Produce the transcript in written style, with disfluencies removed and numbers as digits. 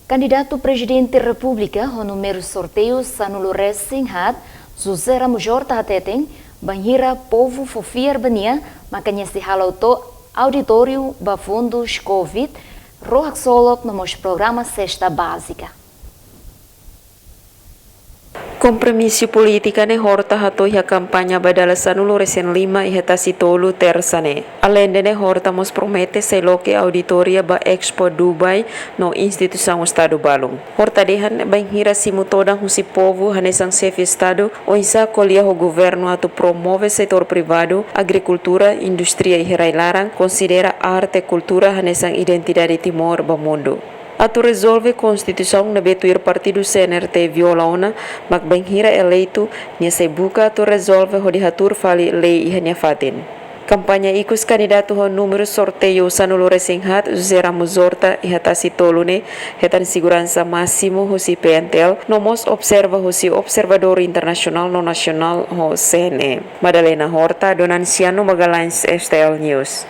Candidato presidente República, o número sorteio Sanulo Resinghat, José Ramos Horta Hateteng, banhira povo fofiar bania, makanya si halau to auditório bafundos Covid, rohak solok nomos programa Cesta Básica. Kompromisi politika ne horta hatoi ha kampanya badala Sanulo resen 5 ihatasi tolu tersane. Alende ne horta mos promete seloke auditoria ba Expo Dubai no instituição Estado Balong. Horta dehan banhira simutodang husi povo hanesang chefe Estado o isa kolia ho governo atu promove setor privado, agricultura, industria e herailarang, considera arte e cultura hanesang identidade Timor ba mundo. Atu resolve Constituição na betuir partido CNRT violaona, magbanghira eleito, niya sa buka atu resolve hodihatur fali lei ihanya fatin. Kampanya ikus kandidato ho número sorteio Sanulo Resinghat, José Ramos Horta ihatasi tolune, hetan segurança máximo husi PNTL, nomos observa husi observador internasional no nasional ho CNE. Madalena Horta, Donanciano Magalhães, STL News.